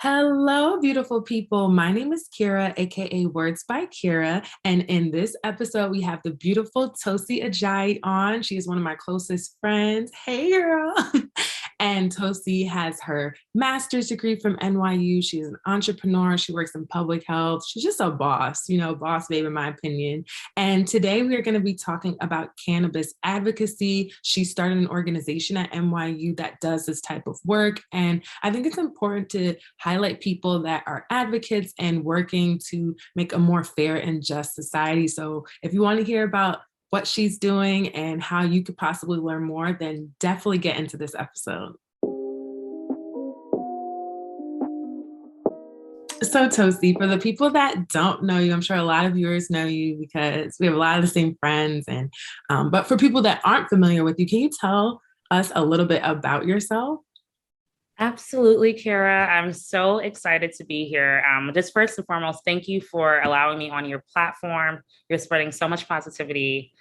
Hello, beautiful people. My name is Kira, aka Words by Kira. And in this episode, we have the beautiful Tosi Ajayi on. She is one of my closest friends. Hey, girl. And Tosi has her master's degree from NYU. She's an entrepreneur. She works in public health. She's just a boss, boss babe, in my opinion. And today we are going to be talking about cannabis advocacy. She started an organization at NYU that does this type of work. And I think it's important to highlight people that are advocates and working to make a more fair and just society. So if you want to hear about what she's doing and how you could possibly learn more, then definitely get into this episode. So Tosi, for the people that don't know you, I'm sure a lot of viewers know you because we have a lot of the same friends. And but for people that aren't familiar with you, can you tell us a little bit about yourself? Absolutely, Kara. I'm so excited to be here. Just first and foremost, thank you for allowing me on your platform. You're spreading so much positivity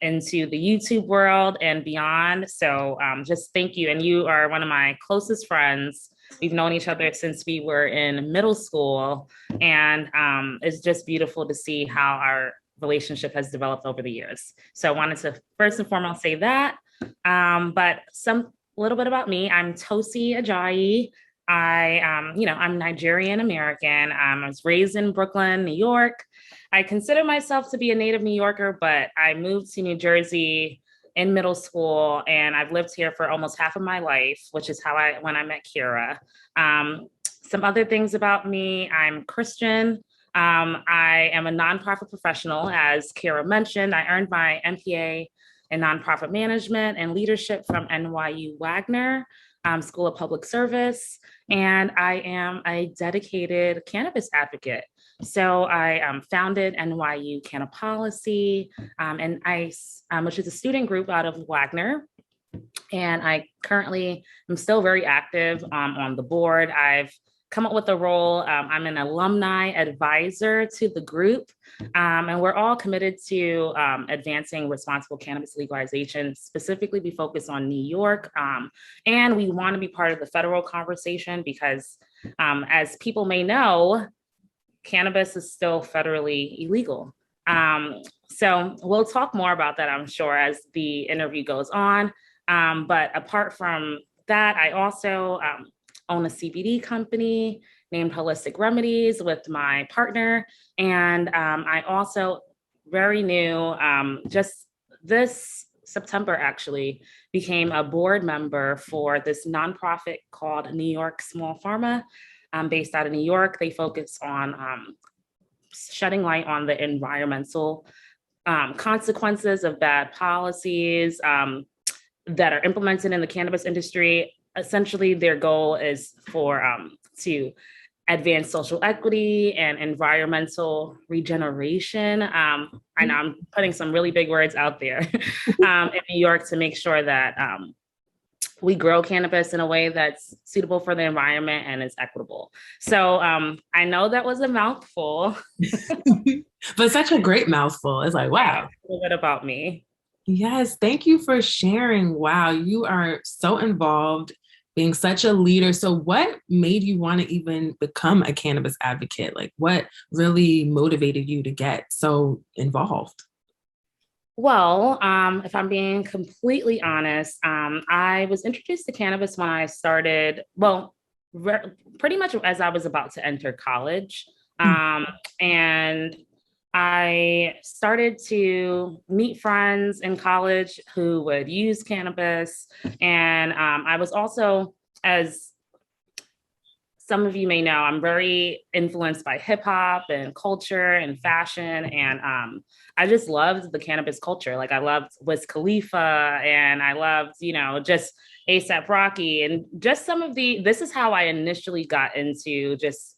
into the YouTube world and beyond. So just thank you. And you are one of my closest friends. We've known each other since we were in middle school. And it's just beautiful to see how our relationship has developed over the years. So I wanted to first and foremost say that. But a little bit about me. I'm Tosi Ajayi. I'm Nigerian American. I was raised in Brooklyn, New York. I consider myself to be a native New Yorker, but I moved to New Jersey in middle school, and I've lived here for almost half of my life, which is when I met Kira. Some other things about me: I'm Christian. I am a nonprofit professional, as Kira mentioned. I earned my MPA in nonprofit management and leadership from NYU Wagner School of Public Service. And I am a dedicated cannabis advocate. So I founded NYU Cannapolicy, which is a student group out of Wagner. And I currently am still very active on the board. I've come up with a role. I'm an alumni advisor to the group, and we're all committed to advancing responsible cannabis legalization. Specifically, we focus on New York, and we want to be part of the federal conversation because, as people may know, cannabis is still federally illegal. So we'll talk more about that, I'm sure, as the interview goes on. But apart from that, I also own a CBD company named Holistic Remedies with my partner. And I also, very new, just this September actually, became a board member for this nonprofit called New York Small Pharma, based out of New York. They focus on shedding light on the environmental consequences of bad policies that are implemented in the cannabis industry. Essentially, their goal is to advance social equity and environmental regeneration. I know I'm putting some really big words out there in New York to make sure that we grow cannabis in a way that's suitable for the environment and is equitable. So I know that was a mouthful. But such a great mouthful. It's like, wow. A little bit about me. Yes, thank you for sharing. Wow, you are so involved, being such a leader. So, what made you want to even become a cannabis advocate? Like, what really motivated you to get so involved? Well, if I'm being completely honest, I was introduced to cannabis when I started, pretty much as I was about to enter college. And I started to meet friends in college who would use cannabis. And I was also, as some of you may know, I'm very influenced by hip hop and culture and fashion. And I just loved the cannabis culture. Like I loved Wiz Khalifa and I loved, just ASAP Rocky and just this is how I initially got into just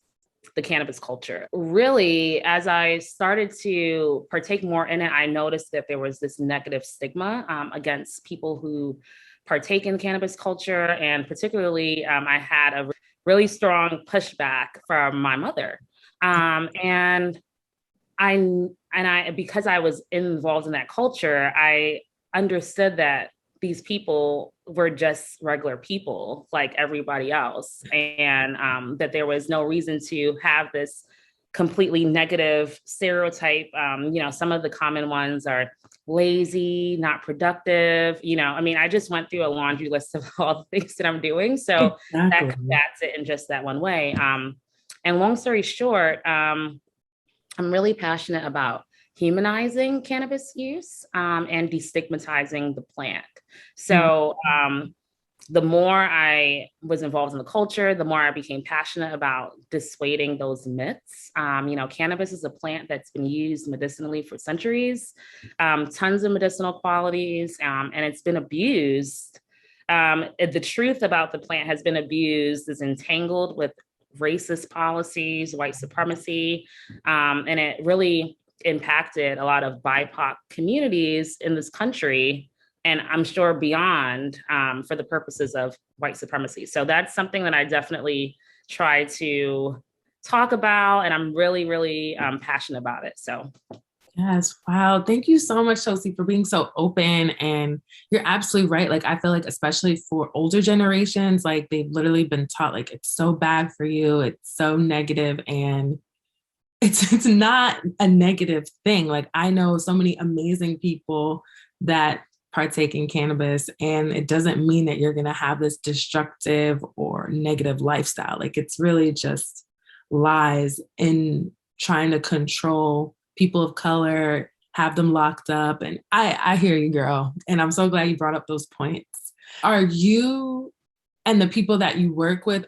the cannabis culture. Really, as I started to partake more in it, I noticed that there was this negative stigma against people who partake in cannabis culture. And particularly, I had a really strong pushback from my mother. And I, because I was involved in that culture, I understood that these people were just regular people like everybody else, and that there was no reason to have this completely negative stereotype. Some of the common ones are lazy, not productive. I mean, I just went through a laundry list of all the things that I'm doing. So that combats it in just that one way. And long story short, I'm really passionate about humanizing cannabis use and destigmatizing the plant. So the more I was involved in the culture, the more I became passionate about dissuading those myths. Cannabis is a plant that's been used medicinally for centuries, tons of medicinal qualities, and it's been abused. The truth about the plant has been abused, is entangled with racist policies, white supremacy, and it really impacted a lot of BIPOC communities in this country, and I'm sure beyond, for the purposes of white supremacy. So that's something that I definitely try to talk about, and I'm really, really passionate about it. So. Yes. Wow. Thank you so much, Chelsea, for being so open. And you're absolutely right. Like, I feel like, especially for older generations, like they've literally been taught, like, it's so bad for you. It's so negative, and it's not a negative thing. Like, I know so many amazing people that partake in cannabis, and it doesn't mean that you're going to have this destructive or negative lifestyle. Like, it's really just lies in trying to control people of color, have them locked up. And I hear you, girl. And I'm so glad you brought up those points. Are you, and the people that you work with,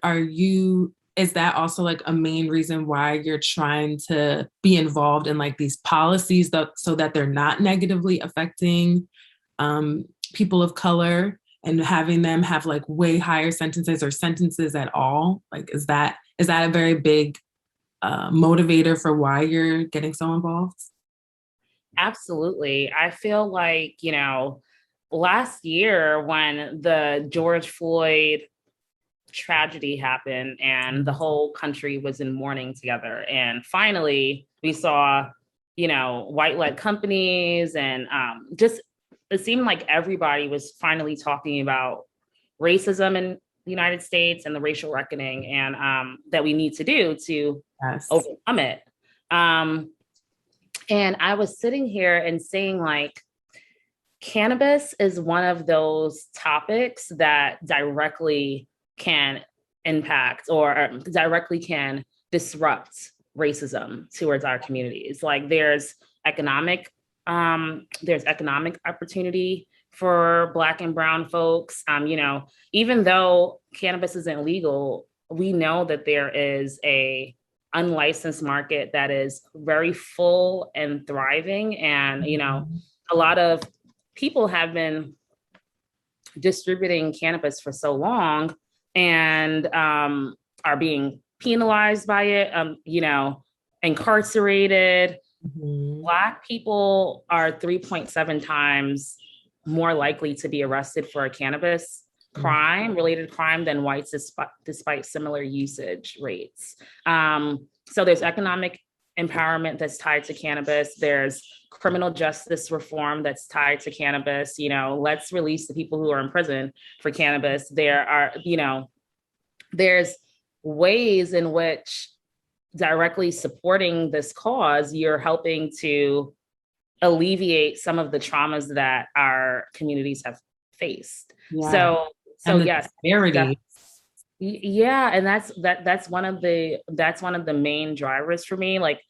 is that also like a main reason why you're trying to be involved in like these policies so that they're not negatively affecting people of color, and having them have like way higher sentences or sentences at all? Like, is that a very big motivator for why you're getting so involved? Absolutely. I feel like, last year when the George Floyd tragedy happened and the whole country was in mourning together, and finally we saw, white-led companies, and just it seemed like everybody was finally talking about racism in the United States and the racial reckoning, and that we need to do to overcome it. And I was sitting here and saying, like, cannabis is one of those topics that directly can impact or directly can disrupt racism towards our communities. Like, there's economic opportunity for Black and Brown folks. Even though cannabis isn't legal, we know that there is a unlicensed market that is very full and thriving. And, a lot of people have been distributing cannabis for so long and are being penalized by it, incarcerated. Mm-hmm. Black people are 3.7 times more likely to be arrested for a cannabis related crime than whites, despite similar usage rates. So there's economic empowerment that's tied to cannabis. There's criminal justice reform that's tied to cannabis. Let's release the people who are in prison for cannabis. There are, there's ways in which directly supporting this cause, you're helping to alleviate some of the traumas that our communities have faced. Yeah. So yes, yeah, and that's one of the main drivers for me, like,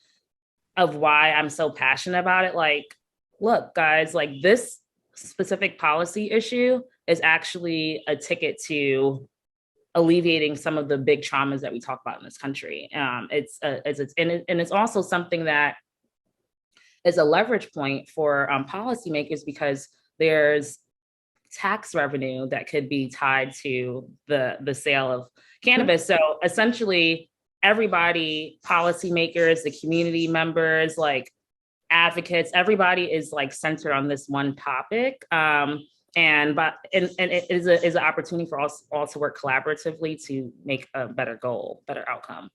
of why I'm so passionate about it. Like, look, guys, like, this specific policy issue is actually a ticket to alleviating some of the big traumas that we talk about in this country. It's also something that is a leverage point for policymakers, because there's tax revenue that could be tied to the sale of cannabis. So essentially, everybody, policymakers, the community members, like advocates, everybody is like centered on this one topic. And it is an opportunity for us all to work collaboratively to make a better outcome.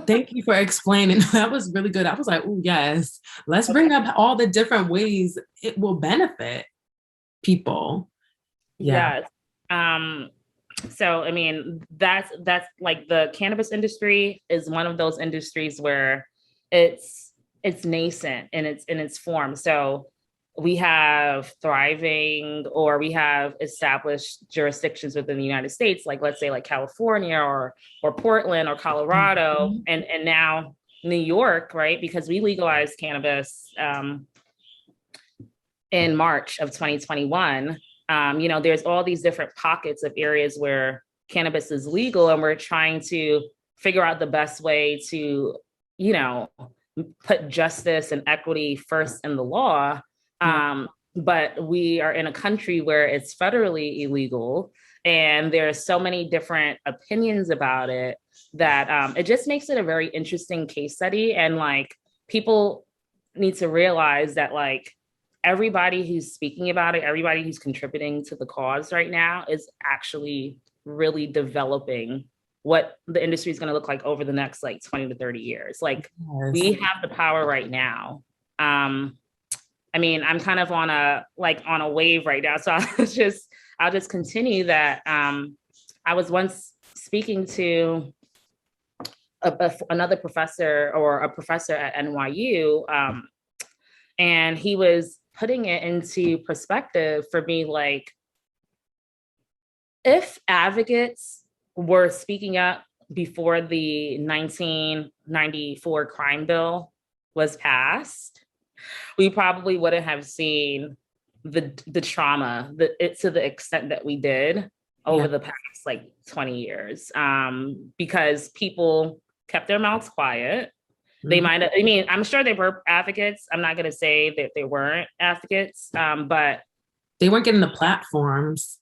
Thank you for explaining. That was really good. I was like, oh, yes, let's bring up all the different ways it will benefit people. Yeah. Yes. So I mean, that's like the cannabis industry is one of those industries where it's nascent in its form. So we have thriving or we have established jurisdictions within the United States, like let's say like California or Portland or Colorado, Mhm. and now New York, right? Because we legalized cannabis in March of 2021. There's all these different pockets of areas where cannabis is legal, and we're trying to figure out the best way to, you know, put justice and equity first in the law. Yeah. But we are in a country where it's federally illegal, and there's so many different opinions about it that it just makes it a very interesting case study. And like people need to realize that like everybody who's speaking about it, everybody who's contributing to the cause right now is actually really developing what the industry is going to look like over the next like 20 to 30 years. Like Yes. we have the power right now. I mean, I'm kind of on a wave right now. So I'll just continue that. I was once speaking to another professor or a professor at NYU, and he was putting it into perspective for me, like if advocates were speaking up before the 1994 crime bill was passed, we probably wouldn't have seen the trauma to the extent that we did over the past like 20 years, because people kept their mouths quiet. They might have, I mean, I'm sure they were advocates. I'm not going to say that they weren't advocates, but they weren't getting the platforms.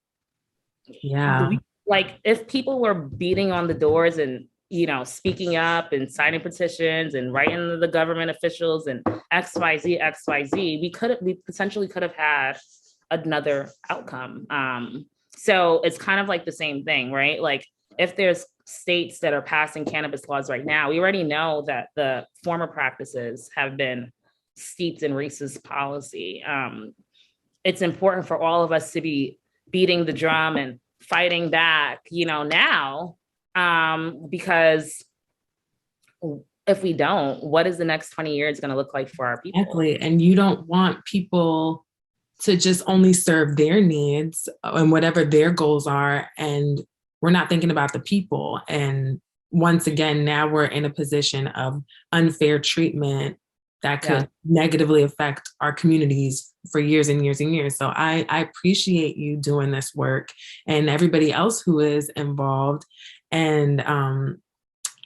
Yeah. Like if people were beating on the doors and, speaking up and signing petitions and writing to the government officials and XYZ, we potentially could have had another outcome. So it's kind of like the same thing, right? Like if there's states that are passing cannabis laws right now, we already know that the former practices have been steeped in racist policy. It's important for all of us to be beating the drum and fighting back, now, because if we don't, what is the next 20 years going to look like for our people? Exactly. And you don't want people to just only serve their needs and whatever their goals are. And we're not thinking about the people. And once again, now we're in a position of unfair treatment that could negatively affect our communities for years and years and years. So I appreciate you doing this work and everybody else who is involved. And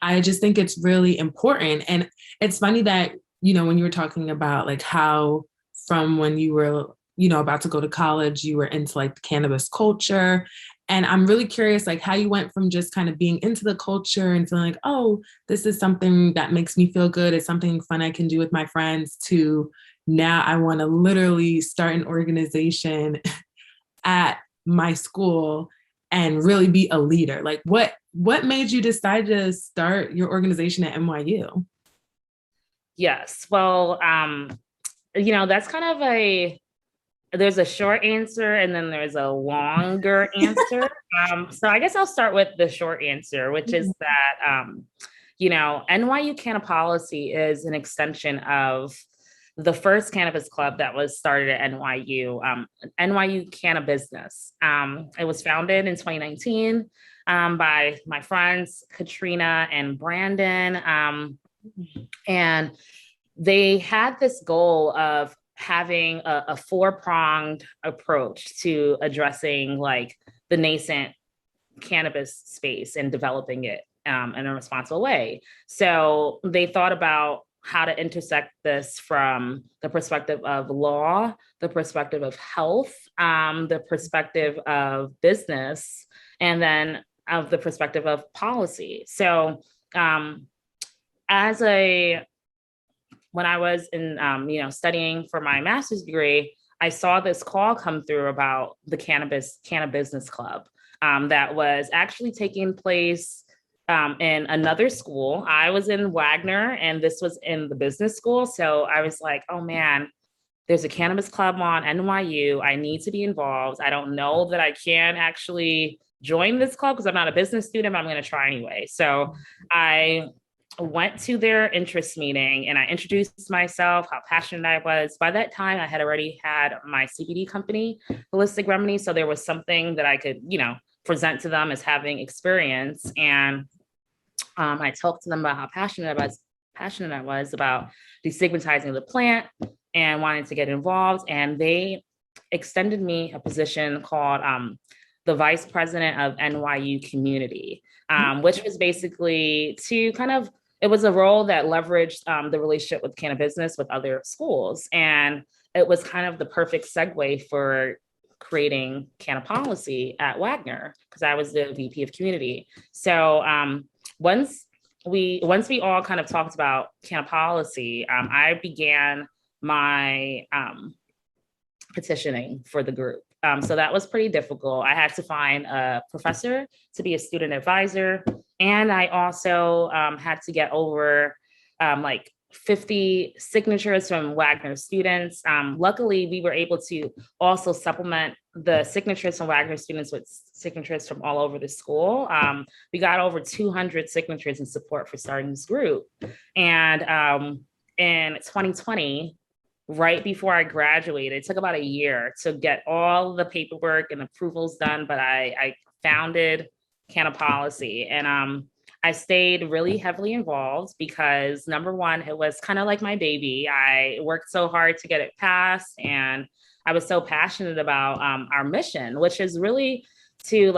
I just think it's really important. And it's funny that, when you were talking about like how from when you were, about to go to college, you were into like the cannabis culture. And I'm really curious, like how you went from just kind of being into the culture and feeling like, oh, this is something that makes me feel good. It's something fun I can do with my friends to now I want to literally start an organization at my school and really be a leader. Like what made you decide to start your organization at NYU? Yes. Well, that's kind of there's a short answer and then there's a longer answer. So I guess I'll start with the short answer, which is that, NYU Cannapolicy is an extension of the first cannabis club that was started at NYU, NYU Cannabusiness. It was founded in 2019 by my friends, Katrina and Brandon. And they had this goal of having a four-pronged approach to addressing like the nascent cannabis space and developing it in a responsible way. So they thought about how to intersect this from the perspective of law, the perspective of health, the perspective of business, and then of the perspective of policy. So when I was in, studying for my master's degree, I saw this call come through about the Cannabis Club that was actually taking place in another school. I was in Wagner and this was in the business school. So I was like, oh man, there's a cannabis club on NYU. I need to be involved. I don't know that I can actually join this club because I'm not a business student, but I'm going to try anyway. So I went to their interest meeting and I introduced myself, how passionate I was. By that time, I had already had my CBD company, Holistic Remedies. So there was something that I could, present to them as having experience. And I talked to them about how passionate I was about destigmatizing the plant and wanted to get involved. And they extended me a position called the vice president of NYU Community, which was basically to it was a role that leveraged the relationship with cannabis business with other schools. And it was kind of the perfect segue for creating Cannapolicy at Wagner, because I was the VP of community. So once we all kind of talked about Cannapolicy, I began my petitioning for the group. So that was pretty difficult. I had to find a professor to be a student advisor. And I also had to get over 50 signatures from Wagner students. Luckily, we were able to also supplement the signatures from Wagner students with signatures from all over the school. We got over 200 signatures in support for starting this group. And in 2020, right before I graduated, it took about a year to get all the paperwork and approvals done, but I founded Cannapolicy. And I stayed really heavily involved because, number one, it was kind of like my baby. I worked so hard to get it passed, and I was so passionate about our mission, which is really to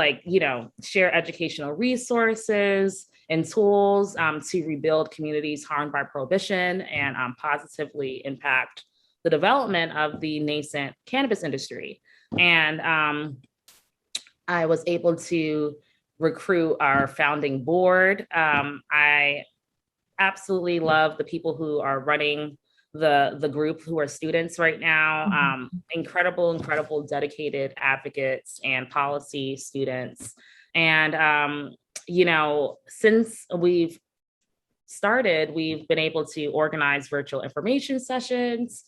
share educational resources and tools to rebuild communities harmed by prohibition and positively impact the development of the nascent cannabis industry. And I was able to recruit our founding board. I absolutely love the people who are running the group, who are students right now. Incredible, dedicated advocates and policy students. And, since we've started, we've been able to organize virtual information sessions,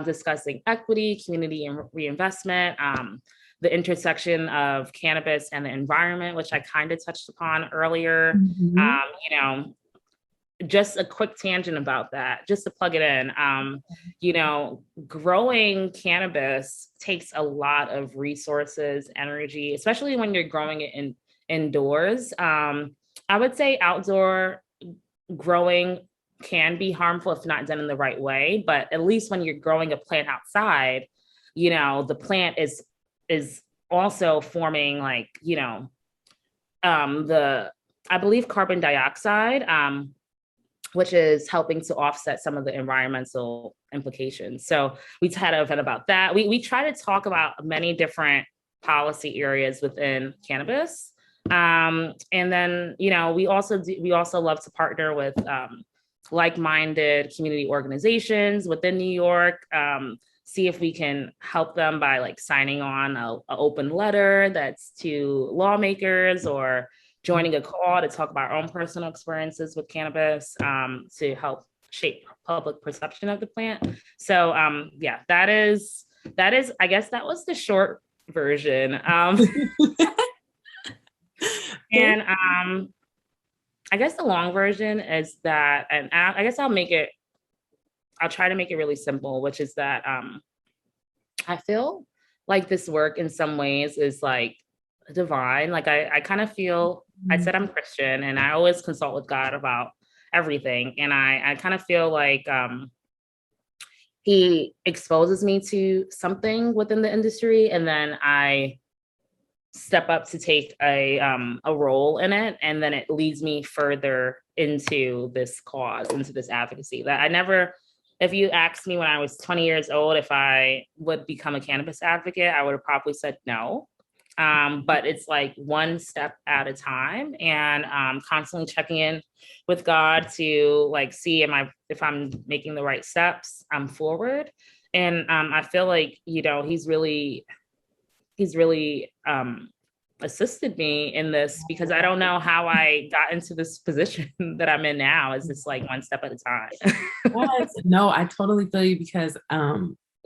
discussing equity, community and reinvestment, the intersection of cannabis and the environment, which I kind of touched upon earlier. Just a quick tangent about that, just to plug it in. Growing cannabis takes a lot of resources, energy, especially when you're growing it indoors. I would say outdoor growing can be harmful if not done in the right way, but at least when you're growing a plant outside, the plant is also forming I believe carbon dioxide, which is helping to offset some of the environmental implications. So we had an event about that. We try to talk about many different policy areas within cannabis. And then, we also love to partner with like-minded community organizations within New York, see if we can help them by signing on an open letter that's to lawmakers, or joining a call to talk about our own personal experiences with cannabis to help shape public perception of the plant. So that is, I guess that was the short version. And I guess the long version is that, and I guess I'll try to make it really simple, which is that I feel like this work in some ways is divine. I kind of feel, I said I'm Christian and I always consult with God about everything. And I kind of feel like he exposes me to something within the industry, and then I step up to take a role in it, and then it leads me further into this cause, into this advocacy that I never. If you asked me when I was 20 years old if I would become a cannabis advocate, I would have probably said no. But it's one step at a time, and constantly checking in with God to see if I'm making the right steps forward. And I feel like he's really assisted me in this, because I don't know how I got into this position that I'm in now. It's just one step at a time. Yes. No, I totally feel you, because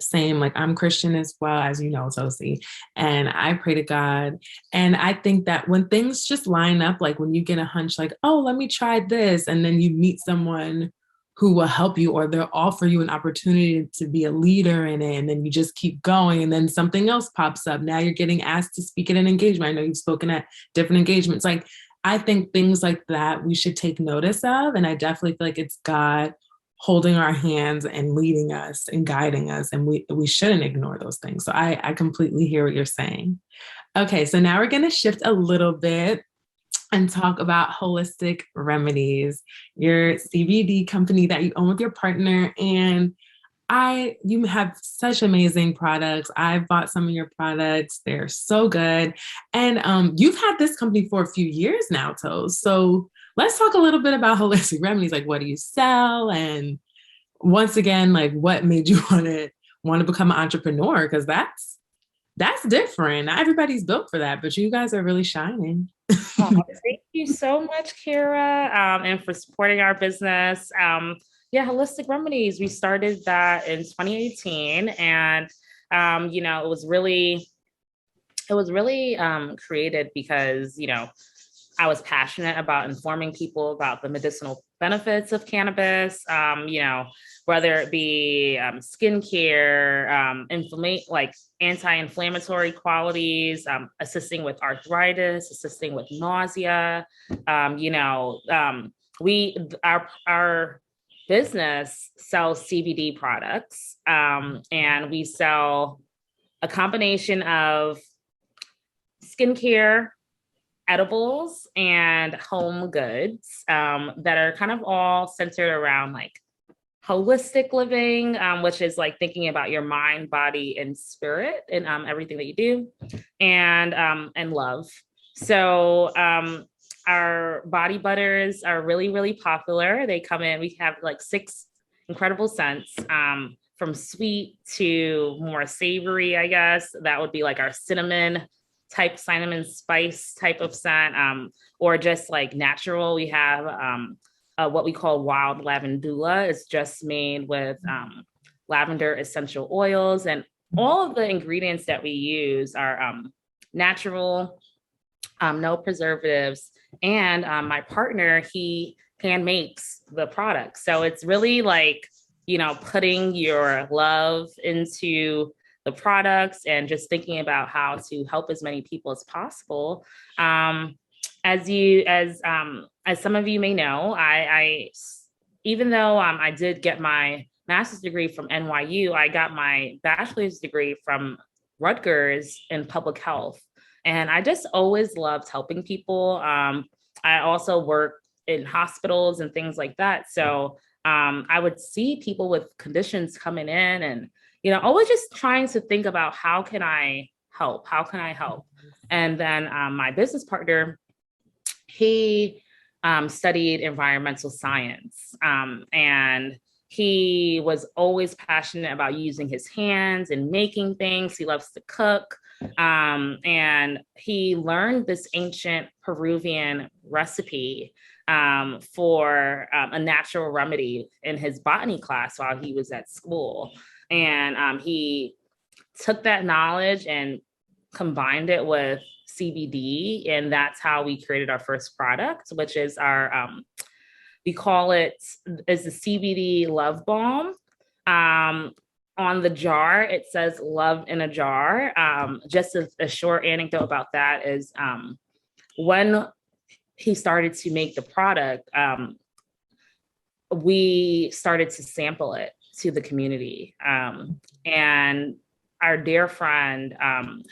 Same, like I'm Christian as well, as you know, Tosi, and I pray to God. And I think that when things just line up, like when you get a hunch, like, oh, let me try this, and then you meet someone who will help you, or they'll offer you an opportunity to be a leader in it, and then you just keep going, and then something else pops up. Now you're getting asked to speak at an engagement. I know you've spoken at different engagements. Like, I think things like that we should take notice of, and I definitely feel like it's God holding our hands and leading us and guiding us, and we shouldn't ignore those things. So I completely hear what you're saying. Okay, so now we're going to shift a little bit and talk about Holistic Remedies, your CBD company that you own with your partner. And you have such amazing products. I've bought some of your products. They're so good. And you've had this company for a few years now, Toes. So let's talk a little bit about Holistic Remedies. Like, what do you sell? And once again, like, what made you want to become an entrepreneur? Because that's different. Not everybody's built for that, but you guys are really shining. Oh, thank you so much, Kira, and for supporting our business. Yeah, Holistic Remedies, we started that in 2018, and it was really created because I was passionate about informing people about the medicinal benefits of cannabis. Whether it be skincare, like anti-inflammatory qualities, assisting with arthritis, assisting with nausea. Our business sells CBD products, and we sell a combination of skincare, edibles, and home goods that are kind of all centered around like holistic living, which is like thinking about your mind, body, and spirit and everything that you do, and love. So our body butters are really, really popular. They come in, we have like 6 incredible scents, from sweet to more savory, I guess. That would be like our cinnamon spice type of scent, or just like natural. We have what we call wild lavandula. It's just made with lavender essential oils, and all of the ingredients that we use are natural, no preservatives. And my partner, he hand makes the product. So it's really like, putting your love into the products and just thinking about how to help as many people as possible. As some of you may know, I even though I did get my master's degree from NYU, I got my bachelor's degree from Rutgers in public health. And I just always loved helping people. I also work in hospitals and things like that. So I would see people with conditions coming in and, always just trying to think about how can I help? How can I help? And then my business partner, he studied environmental science, and he was always passionate about using his hands and making things. He loves to cook. And he learned this ancient Peruvian recipe for a natural remedy in his botany class while he was at school. And he took that knowledge and combined it with CBD. And that's how we created our first product, which is we call it is the Cbd Love Bomb. On the jar, it says love in a jar. Just a short anecdote about that is when he started to make the product, we started to sample it to the community. And our dear friend,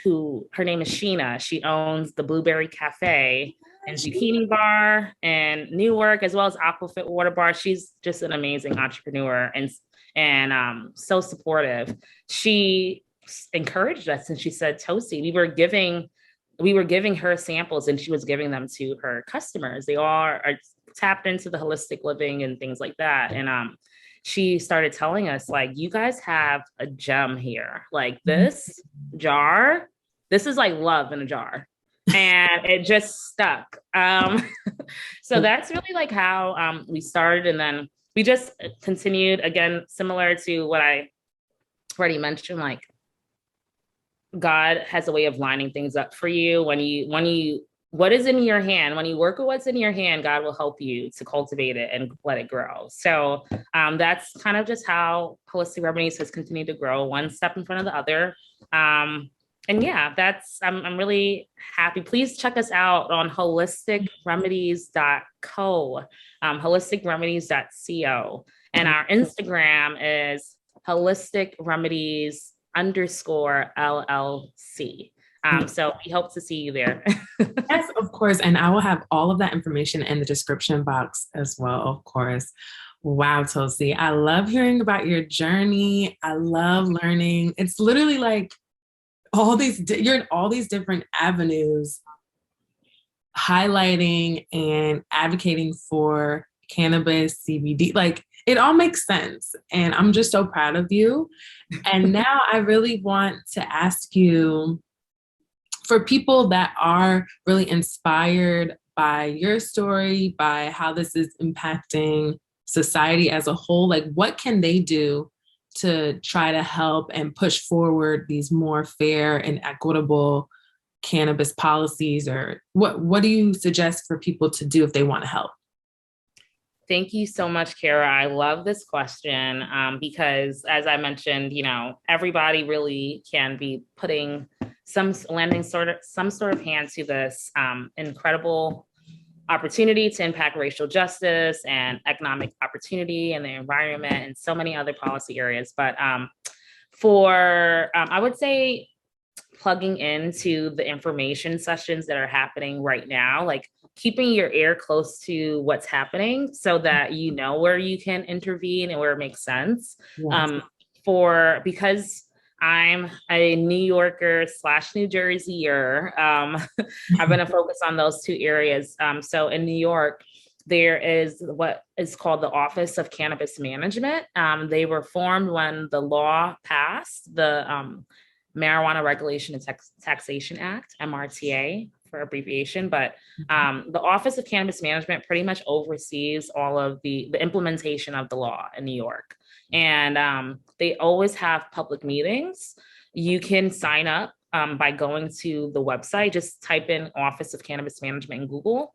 who her name is Sheena, she owns the Blueberry Cafe and Zucchini Bar in Newark, as well as Aquafit Water Bar. She's just an amazing entrepreneur and so supportive. She encouraged us and she said, Tosi, we were giving her samples and she was giving them to her customers. They all are tapped into the holistic living and things like that. And she started telling us, like, you guys have a gem here. Like this jar, this is like love in a jar. And it just stuck. So that's really like how we started. And then we just continued, again, similar to what I already mentioned, like God has a way of lining things up for you what is in your hand, when you work with what's in your hand, God will help you to cultivate it and let it grow. So that's kind of just how Holistic Remedies has continued to grow, one step in front of the other. And yeah, I'm really happy. Please check us out on holisticremedies.co, holisticremedies.co. And our Instagram is holisticremedies_LLC. So we hope to see you there. Yes, of course. And I will have all of that information in the description box as well, of course. Wow, Tosi, I love hearing about your journey. I love learning. It's literally like you're in all these different avenues, highlighting and advocating for cannabis, CBD. Like, it all makes sense. And I'm just so proud of you. And now I really want to ask you, for people that are really inspired by your story, by how this is impacting society as a whole, like, what can they do to try to help and push forward these more fair and equitable cannabis policies? Or what do you suggest for people to do if they want to help? Thank you so much, Kara. I love this question because, as I mentioned, everybody really can be putting some sort of hand to this incredible opportunity to impact racial justice and economic opportunity and the environment and so many other policy areas. But I would say plugging into the information sessions that are happening right now, like keeping your ear close to what's happening so that you know where you can intervene and where it makes sense. Yes. Because I'm a New Yorker / New Jerseyer, I've been a focus on those two areas. So in New York, there is what is called the Office of Cannabis Management. They were formed when the law passed, the Marijuana Regulation and Taxation Act, MRTA for abbreviation. But the Office of Cannabis Management pretty much oversees all of the implementation of the law in New York. And they always have public meetings. You can sign up by going to the website, just type in Office of Cannabis Management in Google,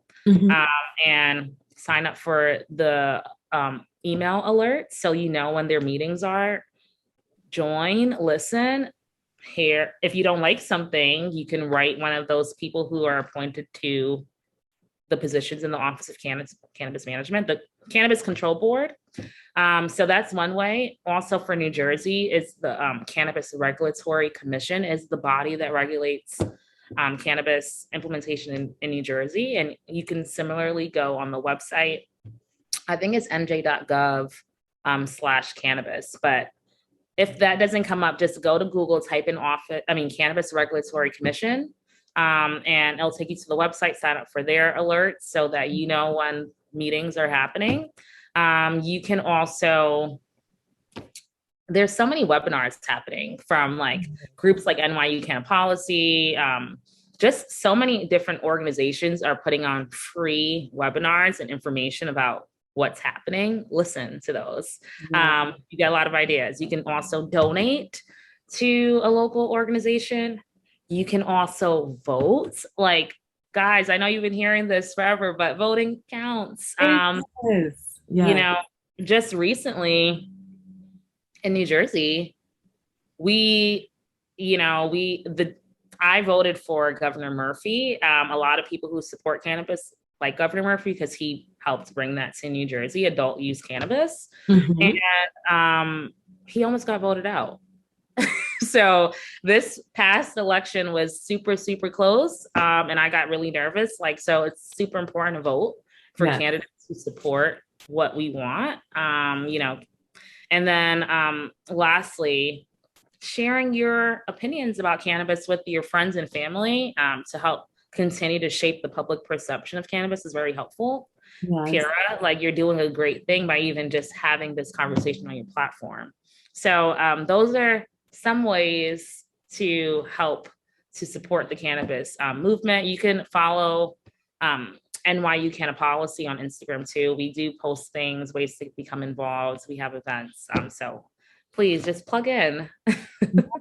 and sign up for the email alerts so you know when their meetings are. Join, listen. Here, if you don't like something, you can write one of those people who are appointed to the positions in the Office of Cannabis Management, the Cannabis Control Board. So that's one way. Also for New Jersey, is the Cannabis Regulatory Commission is the body that regulates cannabis implementation in New Jersey. And you can similarly go on the website. I think it's nj.gov /cannabis, but if that doesn't come up, just go to Google, type in Cannabis Regulatory Commission, and it'll take you to the website, sign up for their alerts so that you know when meetings are happening. You can also, there's so many webinars happening from like groups like NYU Cannapolicy, just so many different organizations are putting on free webinars and information about what's happening. Listen to those. You get a lot of ideas. You can also donate to a local organization. You can also vote. Like, guys, I know you've been hearing this forever, but voting counts. Just recently in New Jersey, I voted for Governor Murphy. A lot of people who support cannabis like Governor Murphy because he helped bring that to New Jersey, adult use cannabis. And he almost got voted out. So this past election was super, super close. And I got really nervous. So it's super important to vote for candidates who support what we want. And then lastly, sharing your opinions about cannabis with your friends and family to help continue to shape the public perception of cannabis is very helpful. Kara, you're doing a great thing by even just having this conversation on your platform. So those are some ways to help to support the cannabis movement. You can follow NYU Cannapolicy on Instagram too. We do post things, ways to become involved. We have events. So please just plug in.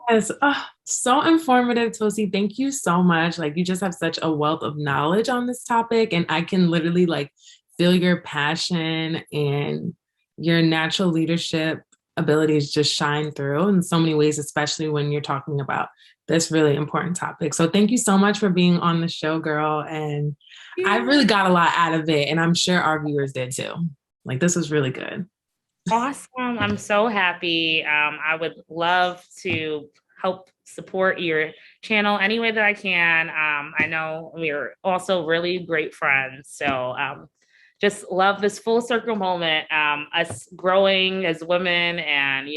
Yes. Oh, so informative, Tosi. Thank you so much. Like you just have such a wealth of knowledge on this topic, and I can literally like feel your passion and your natural leadership abilities just shine through in so many ways, especially when you're talking about this really important topic. So thank you so much for being on the show, girl. And I really got a lot out of it, and I'm sure our viewers did too. Like this was really good. Awesome. I'm so happy. I would love to help support your channel any way that I can. I know we're also really great friends. So just love this full circle moment, us growing as women and,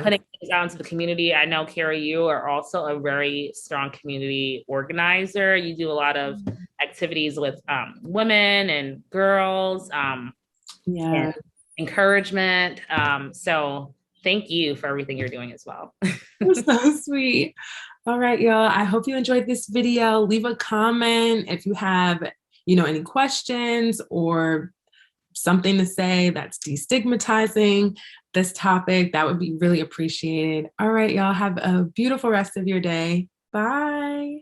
putting things out into the community. I know, Carrie, you are also a very strong community organizer. You do a lot of activities with women and girls. And encouragement. So thank you for everything you're doing as well. You're so sweet. All right, y'all. I hope you enjoyed this video. Leave a comment if you have, any questions or something to say that's destigmatizing this topic. That would be really appreciated. All right, y'all. Have a beautiful rest of your day. Bye.